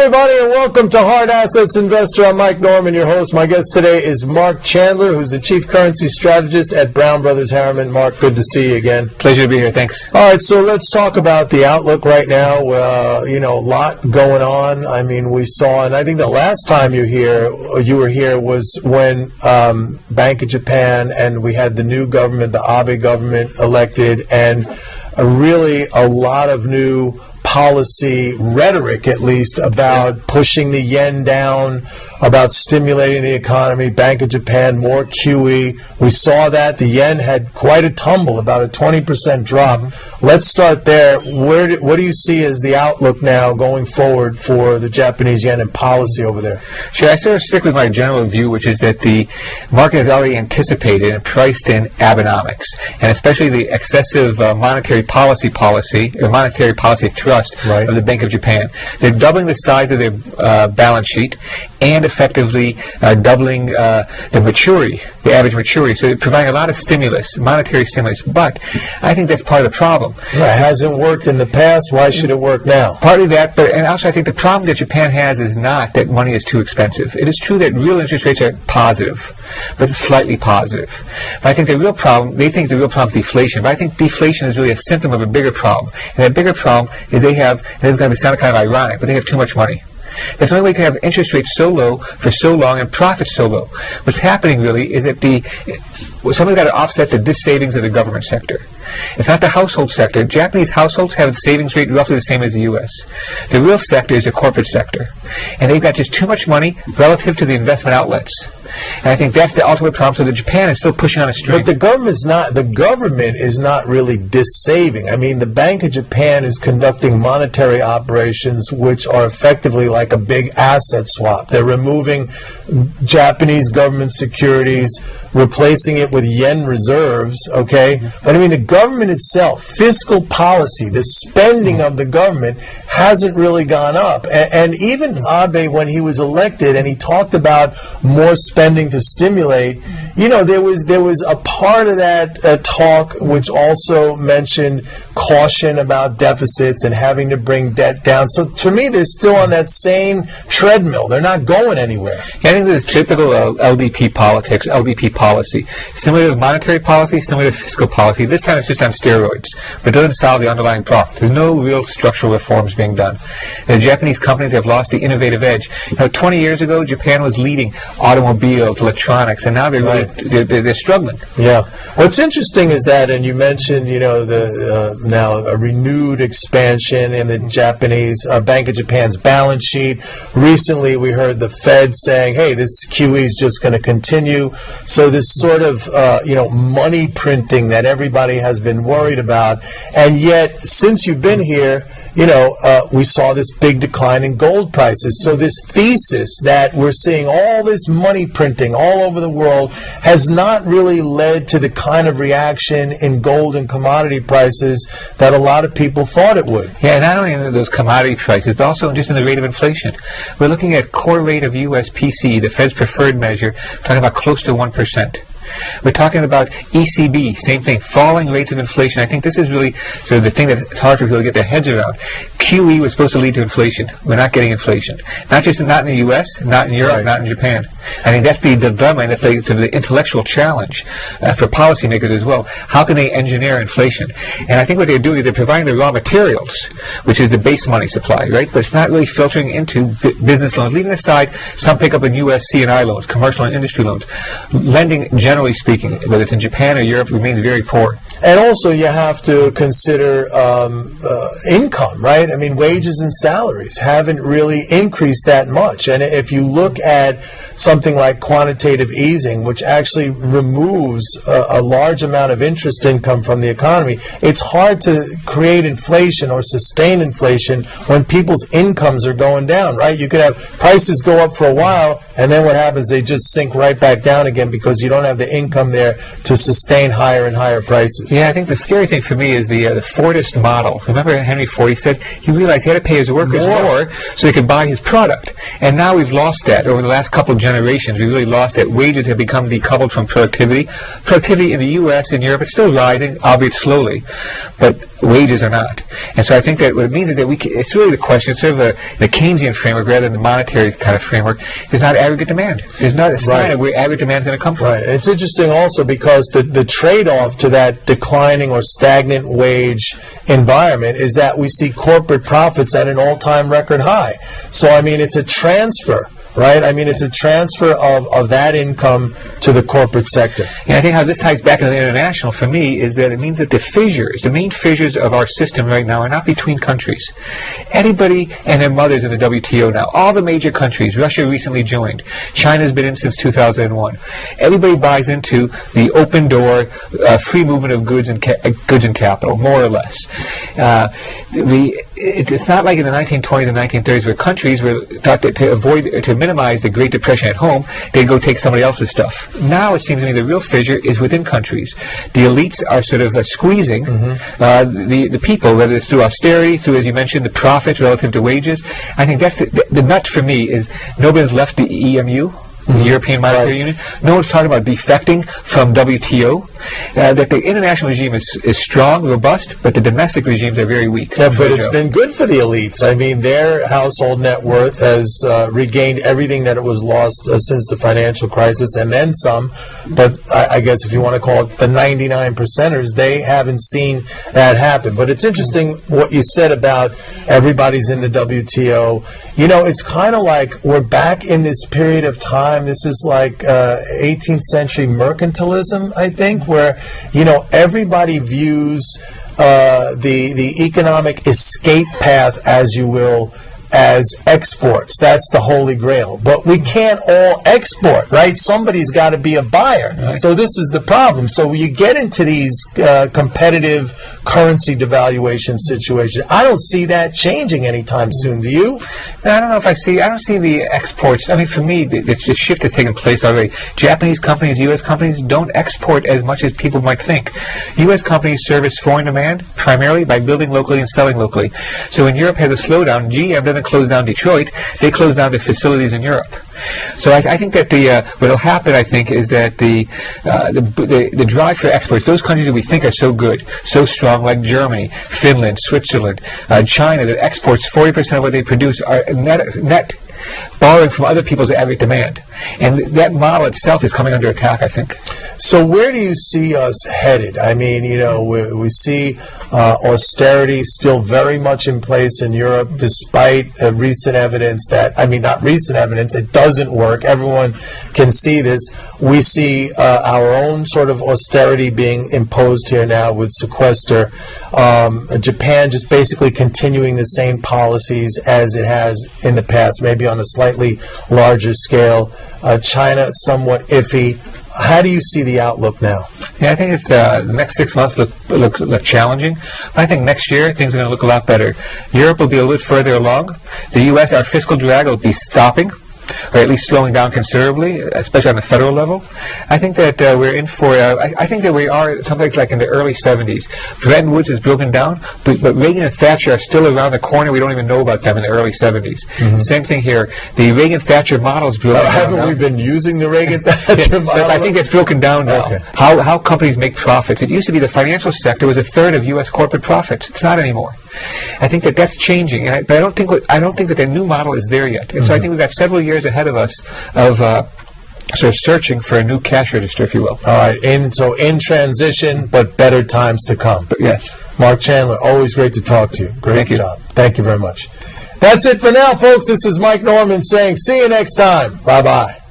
everybody, and welcome to Hard Assets Investor. I'm Mike Norman, your host. My guest today is Marc Chandler, who's the Chief Currency Strategist at Brown Brothers Harriman. Marc, good to see you again. Pleasure to be here. Thanks. All right, so let's talk about the outlook right now. A lot going on. I mean, we saw, and I think the last time you were here was when Bank of Japan, and we had the new government, the Abe government, elected, and really a lot of new policy rhetoric, at least, about pushing the yen down, about stimulating the economy. Bank of Japan, more QE. We saw that. The yen had quite a tumble, about a 20% drop. Let's start there. What do you see as the outlook now going forward for the Japanese yen and policy over there? Sure. I sort of stick with my general view, which is that the market has already anticipated and priced in Abenomics, and especially the excessive monetary policy thrust of the Bank of Japan. They're doubling the size of their balance sheet and effectively doubling the maturity, the average maturity. So they're providing a lot of stimulus, monetary stimulus. But I think that's part of the problem. It hasn't worked in the past. Why should it work now? Partly that, and also I think the problem that Japan has is not that money is too expensive. It is true that real interest rates are positive, but slightly positive. But I think the real problem, they think the real problem is deflation. But I think deflation is really a symptom of a bigger problem. And that bigger problem is they have, and this is going to sound kind of ironic, but they have too much money. That's the only way to have interest rates so low for so long and profits so low. What's happening really is that somebody's got to offset the dis-savings of the government sector. It's not the household sector. Japanese households have a savings rate roughly the same as the U.S. The real sector is the corporate sector. And they've got just too much money relative to the investment outlets. And I think that's the ultimate problem. So that Japan is still pushing on a string. But the government is not really dis-saving. I mean, the Bank of Japan is conducting monetary operations which are effectively like a big asset swap. They're removing Japanese government securities, replacing it with yen reserves, okay? But I mean, the government itself, fiscal policy, the spending of the government hasn't really gone up. And even Abe, when he was elected and he talked about more spending to stimulate, there was a part of that talk which also mentioned caution about deficits and having to bring debt down. So to me, they're still on that same treadmill. They're not going anywhere. I think this is typical LDP politics, LDP policy. Similar to monetary policy, similar to fiscal policy. This time it's just on steroids, but it doesn't solve the underlying problem. There's no real structural reforms being done. The Japanese companies have lost the innovative edge. 20 years ago, Japan was leading automobiles, electronics, and now they're struggling. Yeah. What's interesting is that, and you mentioned, now a renewed expansion in the Japanese Bank of Japan's balance sheet. Recently, we heard the Fed saying, hey, this QE is just going to continue. So this sort of, money printing that everybody has been worried about. And yet, since you've been here, we saw this big decline in gold prices. So this thesis that we're seeing all this money printing all over the world has not really led to the kind of reaction in gold and commodity prices that a lot of people thought it would. Yeah, not only in those commodity prices, but also just in the rate of inflation. We're looking at core rate of U.S. PCE, the Fed's preferred measure, talking about close to 1%. We're talking about ECB, same thing, falling rates of inflation. I think this is really sort of the thing that's hard for people to get their heads around. QE was supposed to lead to inflation. We're not getting inflation. Not in the U.S., not in Europe, not in Japan. I think that's the dilemma and that's sort of the intellectual challenge for policymakers as well. How can they engineer inflation? And I think what they're doing is they're providing the raw materials, which is the base money supply, right? But it's not really filtering into business loans. Leaving aside some pickup in U.S. C&I loans, commercial and industry loans. Lending, generally speaking, whether it's in Japan or Europe, remains very poor. And also you have to consider income, right? I mean, wages and salaries haven't really increased that much. And if you look at something like quantitative easing, which actually removes a large amount of interest income from the economy, it's hard to create inflation or sustain inflation when people's incomes are going down, right? You could have prices go up for a while, and then what happens? They just sink right back down again because you don't have the income there to sustain higher and higher prices. Yeah, I think the scary thing for me is the Fordist model. Remember Henry Ford, he said he realized he had to pay his workers more so he could buy his product. And now we've lost that over the last couple of generations. We really lost that. Wages have become decoupled from productivity. Productivity in the U.S. and Europe, it's still rising, albeit slowly, but wages are not. And so I think that what it means is that it's really the question, it's sort of the Keynesian framework rather than the monetary kind of framework. There's not aggregate demand. There's not a sign of where aggregate demand is going to come from. Right. And it's interesting also because the trade-off to that declining or stagnant wage environment is that we see corporate profits at an all-time record high. So, I mean, it's a transfer. Right? I mean, it's a transfer of that income to the corporate sector. And I think how this ties back to the international, for me, is that it means that the main fissures of our system right now are not between countries. Anybody and their mothers in the WTO now, all the major countries, Russia recently joined, China's been in since 2001. Everybody buys into the open door, free movement of goods and capital, more or less. It's not like in the 1920s and 1930s where countries were thought that to minimize the Great Depression at home, they'd go take somebody else's stuff. Now it seems to me the real fissure is within countries. The elites are sort of squeezing the people, whether it's through austerity, through, as you mentioned, the profits relative to wages. I think that's the nut for me is nobody's left the EMU. The European Monetary Union. No one's talking about defecting from WTO. That the international regime is strong, robust, but the domestic regimes are very weak. Yeah, but it's been good for the elites. I mean, their household net worth has regained everything that it was lost since the financial crisis, and then some. But I guess if you want to call it the 99 percenters, they haven't seen that happen. But it's interesting what you said about everybody's in the WTO. You know, it's kind of like we're back in this period of time. This is like 18th century mercantilism, I think, where, you know, everybody views the economic escape path, as you will, as exports. That's the holy grail. But we can't all export, right? Somebody's got to be a buyer. Right. So this is the problem. So you get into these competitive currency devaluation situations. I don't see that changing anytime soon. Do you? No, I don't know if I don't see the exports. I mean, for me, the shift has taken place already. Japanese companies, U.S. companies don't export as much as people might think. U.S. companies service foreign demand primarily by building locally and selling locally. So when Europe has a slowdown, GM doesn't close down Detroit, they close down the facilities in Europe. So I think that what will happen, I think, is that the drive for exports, those countries that we think are so good, so strong, like Germany, Finland, Switzerland, China, that exports 40% of what they produce are net borrowing from other people's aggregate demand. And that model itself is coming under attack, I think. So where do you see us headed? I mean, you know, we see austerity still very much in place in Europe, despite recent evidence that, I mean, not recent evidence, it doesn't work. Everyone can see this. We see our own sort of austerity being imposed here now with sequester. Japan just basically continuing the same policies as it has in the past, maybe on a slightly larger scale. China somewhat iffy. How do you see the outlook now? Yeah, I think it's the next 6 months look challenging. But I think next year things are going to look a lot better. Europe will be a little bit further along. The U.S., our fiscal drag will be stopping, or at least slowing down considerably, especially on the federal level. I think that we're in for, I think that we are something like in the early 70s. Bretton Woods has broken down, but Reagan and Thatcher are still around the corner. We don't even know about them in the early 70s. Same thing here. The Reagan-Thatcher model is broken down. Haven't we been using the Reagan-Thatcher model? I think it's broken down now. Okay. How companies make profits. It used to be the financial sector was a third of U.S. corporate profits. It's not anymore. I think that that's changing, but I don't think that the new model is there yet. And so I think we've got several years ahead of us of sort of searching for a new cash register, if you will. All right, so in transition, but better times to come. But yes. Marc Chandler, always great to talk to you. Great job. Thank you. Thank you very much. That's it for now, folks. This is Mike Norman saying see you next time. Bye-bye.